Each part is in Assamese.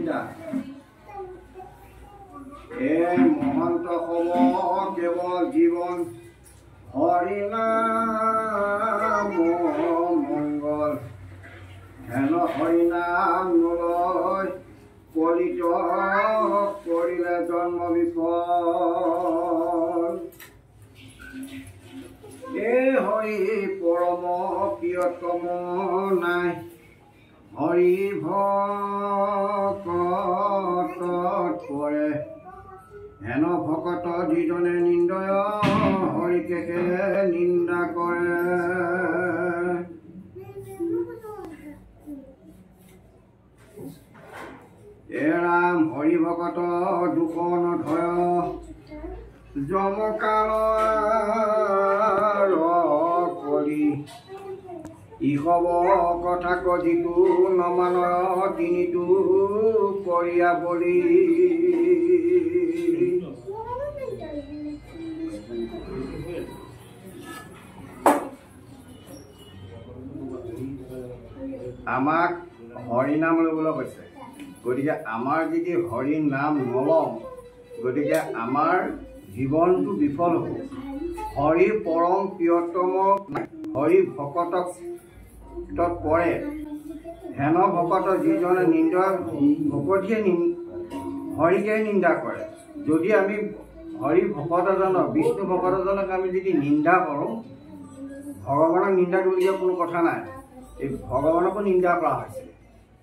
চিন্তা এই মহন্ত হব কেৱল জীৱন হৰিনাম মংগল হেন হৰিনাম নলয় কলিত কৰিলে জন্ম বিফল এই হৰি পৰম প্ৰিয়তম নাই হৰি ভকতত পৰে হেন ভকত যিজনে নিন্দয় হৰিকে নিন্দা কৰে এৰাম হৰি ভকত দুখ নধয় যমকাল কৰি ইহব কথা যিটো নমানয় তিনিটো কৰিয়া বলি আমাক হৰিনাম ল'বলৈ কৈছে গতিকে আমাৰ যদি হৰি নাম নলওঁ গতিকে আমাৰ জীৱনটো বিফল হ'ব হৰি পৰম প্ৰিয়তম হৰি ভকতক পৰে হেন ভকত যিজনে নিন্দা ভকতিয়ে হৰিকে নিন্দা কৰে যদি আমি হৰি ভকতজনক বিষ্ণু ভকতজনক আমি যদি নিন্দা কৰোঁ ভগৱানক নিন্দা কৰিবলগীয়া কোনো কথা নাই এই ভগৱানকো নিন্দা কৰা হৈছে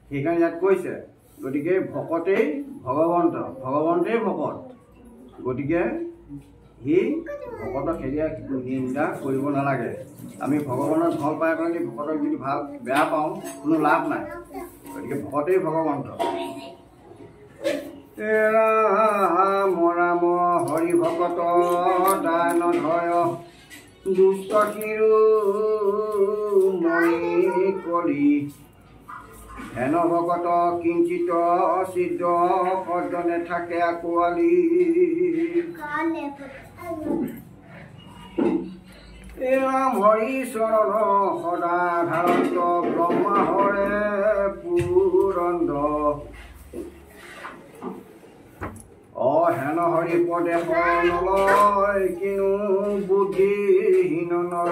সেইকাৰণে ইয়াত কৈছে গতিকে ভকতেই ভগৱন্ত ভগৱন্তেই ভকত গতিকে সেই ভকতক হেৰিয়া নিন্দা কৰিব নালাগে আমি ভগৱানক ভাল পাই পেলাই ভকতক যদি ভাল বেয়া পাওঁ কোনো লাভ নাই গতিকে ভকতেই ভগৱন্ত ৰাম হৰি ভকত দান ধয় দুষ্ট শিৰোমণি কৰি হেন ভকত কিঞ্চিত সিদ্ধ সদনে থাকে আকোৱালি ৰাম হৰি চৰণ সদা ধাৰন্ত ব্ৰহ্মা হৰে পুৰন্দ হেন হৰি পদে নলয় কিনো বুদ্ধিহীন নৰ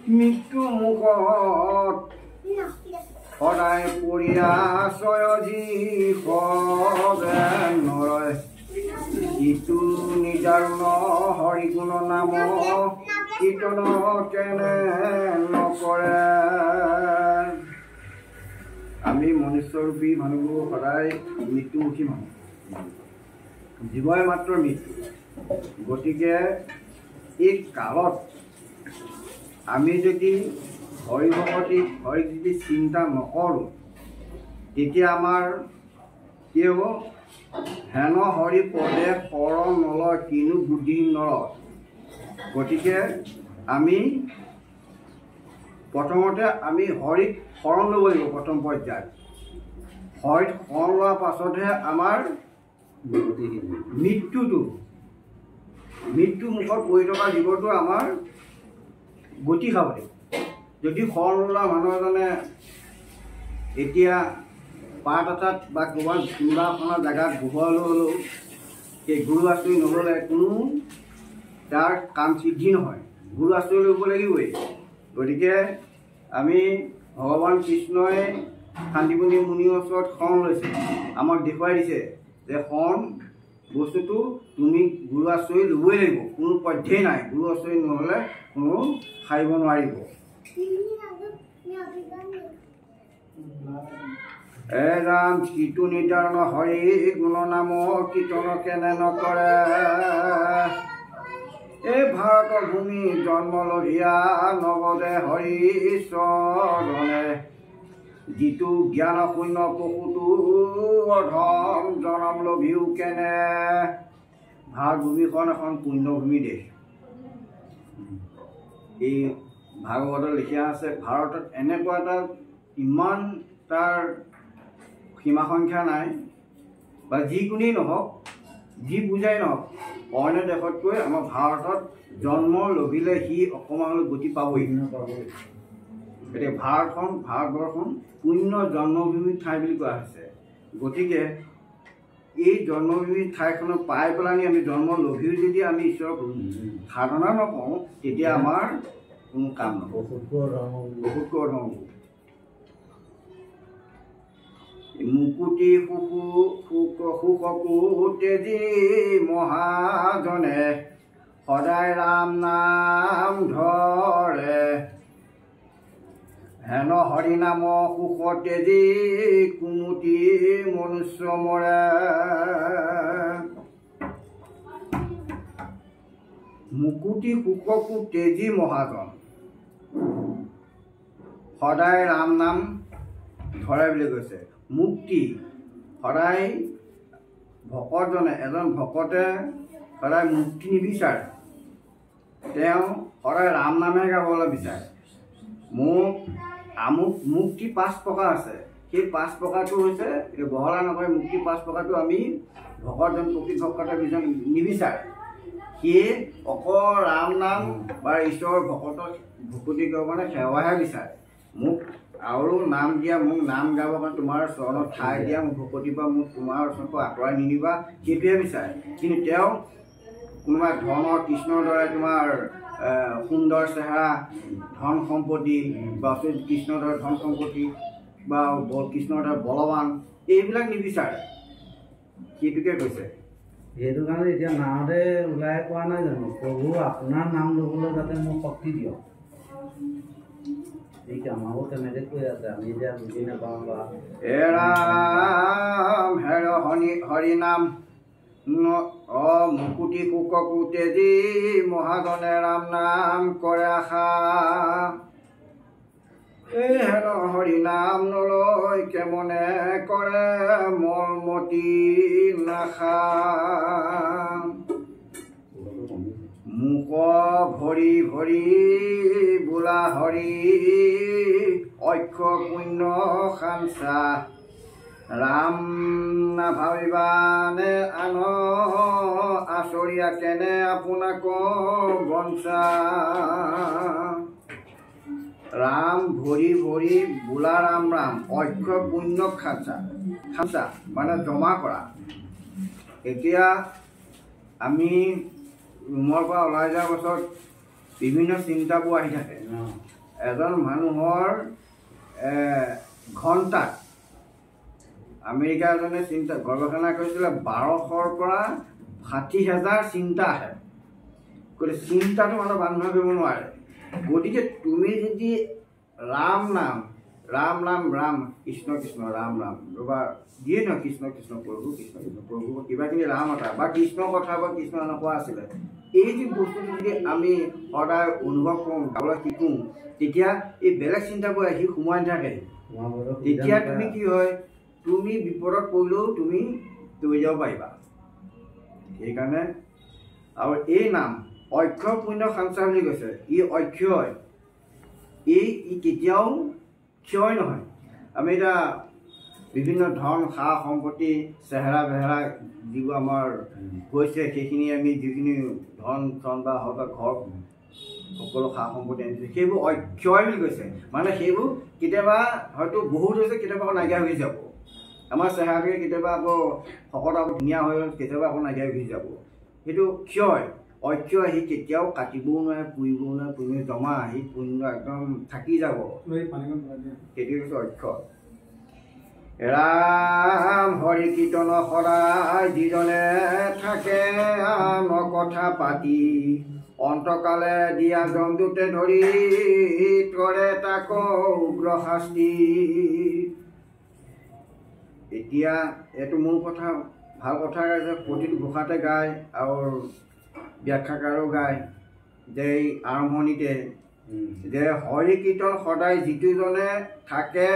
মৃত্যু মুখত সদায় পৰিয়াশয় যি সবে নৰয় ইটো নিজাৰুণ হৰিগুণ নাম কীৰ্তন কেনে নকৰে আমি মনুষ্যৰূপী মানুহবোৰ সদায় মৃত্যুমুখী মানুহ জীৱই মাত্ৰ মৃত্যু গতিকে এই কালত আমি যদি হৰি ভকতিক হৰিক যদি চিন্তা নকৰোঁ তেতিয়া আমাৰ কি হ'ব হেন হৰি পদে শৰণ নলয় কিনো বুদ্ধিহীন নলয় গতিকে আমি প্ৰথমতে আমি হৰিক শৰণ ল'ব লাগিব প্ৰথম পৰ্যায়ত হৰিত শৰণ লোৱাৰ পাছতহে আমাৰ মৃত্যু মুখত পৰি থকা জীৱটো আমাৰ গতি খাব লাগিব যদি শৰণ লোৱা মানুহ এজনে এতিয়া পাত এটাত বা ক'ৰবাত কোনোবা এখনৰ জেগাত গোবৰলৈ হ'লেও সেই গুৰু আশ্ৰয় নল'লে কোনো তাৰ কাম সিদ্ধি নহয় গুৰু আশ্ৰয় ল'ব লাগিবই গতিকে আমি ভগৱান কৃষ্ণই শান্তিপুনি মুনিৰ ওচৰত শৰণ লৈছে আমাক দেখুৱাই দিছে যে শৰণ বস্তুটো তুমি গুৰু আশ্ৰয় ল'বই লাগিব কোনো পধ্যেই নাই গুৰু আশ্ৰয় নহ'লে কোনো সাৰিব নোৱাৰিব ৰাম কিটো নিৰ্ধাৰণ হৰি গুণ নাম কীৰ্তন কেনে নকৰে এই ভাৰতৰ ভূমি জন্ম লধিয়া নগদে হৰি চৰণে যিটো জ্ঞান শূন্য পশুটো অধম জনম লভিও কেনে ভাৰত ভূমিখন এখন পুণ্যভূমি দেশ এই ভাগৱতত লিখা আছে ভাৰতত এনেকুৱা এটা ইমান তাৰ সীমা সংখ্যা নাই বা যিকোনেই নহওক যি বুজাই নহওক অন্য দেশতকৈ আমাৰ ভাৰতত জন্ম লভিলে সি অকণমান গতি পাবই এতিয়া ভাৰতবৰ্ষখন পুণ্য জন্মভূমি ঠাই বুলি কোৱা হৈছে। গতিকে এই জন্মভূমি ঠাইখনত পাই পেলাই আমি জন্ম লভিও যদি আমি ঈশ্বৰক সাধনা নকৰোঁ তেতিয়া আমাৰ কোনো কাম নহ'ব, বহুত অধৰ্ম। মুকুতি সুখকো তেজি মহাজনে সদায় ৰাম নাম ধৰে, হেন হৰি নাম সুখ তেজি কুমুতি মনুষ্য মৰে। মুকুতি সুখকো তেজি মহাজন সদায় ৰাম নাম ধৰে বুলি কৈছে। মুক্তি সদায় ভকতজনে, এজন ভকতে সদায় মুক্তি নিবিচাৰে, তেওঁ সদায় ৰাম নামে গাবলৈ বিচাৰে। মুক্তি 5 প্ৰকাৰ আছে। সেই 5 প্ৰকাৰটো হৈছে বহলা নকৰে। মুক্তি 5 প্ৰকাৰটো আমি ভকতজন প্ৰকৃত ভকতে নিবিচাৰে। সেয়ে অকল ৰাম নাম বা ঈশ্বৰৰ ভকতক ভকতি কৰিব কাৰণে সেৱাহে বিচাৰে। মোক আৰু নাম দিয়া, মোক নাম গাব কাৰণে তোমাৰ চৰণত ঠাই দিয়া, মোক ভকতি বা মোক তোমাৰ ওচৰৰ পৰা আঁতৰাই নিদিবা, সেইটোৱে বিচাৰে। কিন্তু তেওঁ কোনোবা ধৰণৰ কৃষ্ণৰ দৰে তোমাৰ সুন্দৰ চেহেৰা, ধন সম্পত্তি বা কৃষ্ণৰ দৰে ধন সম্পত্তি বা কৃষ্ণৰ দৰে বলৱান, এইবিলাক নিবিচাৰে। সেইটোকে কৈছে। সেইটো কাৰণে এতিয়া নাওঁতে ওলাই কোৱা নাই জানো, প্ৰভু আপোনাৰ নাম ল'বলৈ যাতে মোক শক্তি দিয়ক। এই আমাৰো তেনেকৈ কৈ আছে, আমি এতিয়া বুজি নাপাওঁ। বা হে ৰাম হে হৰি নাম মুকুতি সুখকো তেজি মহাজনে ৰাম নাম কৰে আশা। এই হেৰ হৰি নাম নলৈ কেমনে কৰে মলমতি নাশা। মুখ ভৰি ভৰি বোলা হৰি অক্ষ পুণ্য খানচা। ৰাম নাভাবিবানে আন আচৰিয়া কেনে আপোনাক বঞ্চা। ৰাম ভৰি ভৰি বোলা ৰাম ৰাম অক্ষ পুণ্য খানচা মানে জমা কৰা। এতিয়া আমি ৰুমৰ পৰা ওলাই যোৱাৰ পাছত বিভিন্ন চিন্তাবোৰ আহি থাকে। এজন মানুহৰ ঘণ্টাত আমেৰিকা এজনে গৱেষণা কৰিছিলে 1200ৰ পৰা 60,000 চিন্তা আহে। গতিকে চিন্তাটো মানুহে কৰিব নোৱাৰে। গতিকে তুমি যদি ৰাম নাম ৰাম নাম ৰাম কৃষ্ণ কৃষ্ণ ৰাম ৰাম বা যিয়ে নহয় কৃষ্ণ কৃষ্ণ প্ৰভু কৃষ্ণ কৃষ্ণ প্ৰভু কিবাকিবি ৰাম এটা বা কৃষ্ণৰ কথা বা কৃষ্ণ এনেকুৱা আছিলে, এই যি বস্তুটো যদি আমি সদায় অনুভৱ কৰোঁ, গাবলৈ শিকোঁ, তেতিয়া এই বেলেগ চিন্তাবোৰ আহি সোমাই নাথাকে। তেতিয়া তুমি কি হয়, তুমি বিপদত পৰিলেও তুমি দৌৰি যাব পাৰিবা। সেইকাৰণে আৰু এই নাম অক্ষয় পুণ্য খানচা বুলি কৈছে। ই অক্ষয়, ই কেতিয়াও ক্ষয় নহয়। আমি এতিয়া বিভিন্ন ধন সা সম্পত্তি চেহেৰা বেহেৰা যিবোৰ আমাৰ হৈছে, সেইখিনি আমি যিখিনি ধন চন বা হওক বা ঘৰ সকলো সা সম্পত্তি আনিছে, সেইবোৰ অক্ষয় বুলি কৈছে। মানে সেইবোৰ কেতিয়াবা হয়তো বহুত হৈছে, কেতিয়াবা আকৌ নাইকিয়া হৈ যাব। আমাৰ চেহেৰাটোৱে কেতিয়াবা আকৌ শকত আকৌ ধুনীয়া হৈ কেতিয়াবা আকৌ নাইকিয়া হৈ যাব। সেইটো ক্ষয়। অক্ষয় আহি কেতিয়াও কাটিবও নোৱাৰে, পুৰিবও নোৱাৰে, পুণ্য জমা আহি পুণ্য একদম থাকি যাব। সেইটোৱে কৈছে অক্ষয়। ৰাম হৰি কীৰ্তন সদায় যিজনে থাকে আন কথা পাতি, অন্তকালে দিয়া জন্তুতে ধৰি কৰে তাক উগ্ৰ শাস্তি। এতিয়া এইটো মোৰ কথা, ভাল কথা গাইছে, প্ৰতিটো ঘোষাতে গায় আৰু ব্যাখ্যাকাৰো গায় যে এই আৰম্ভণিতে যে হৰি কীৰ্তন সদায় যিটোজনে থাকে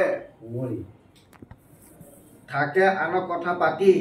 আনক কথা পাতি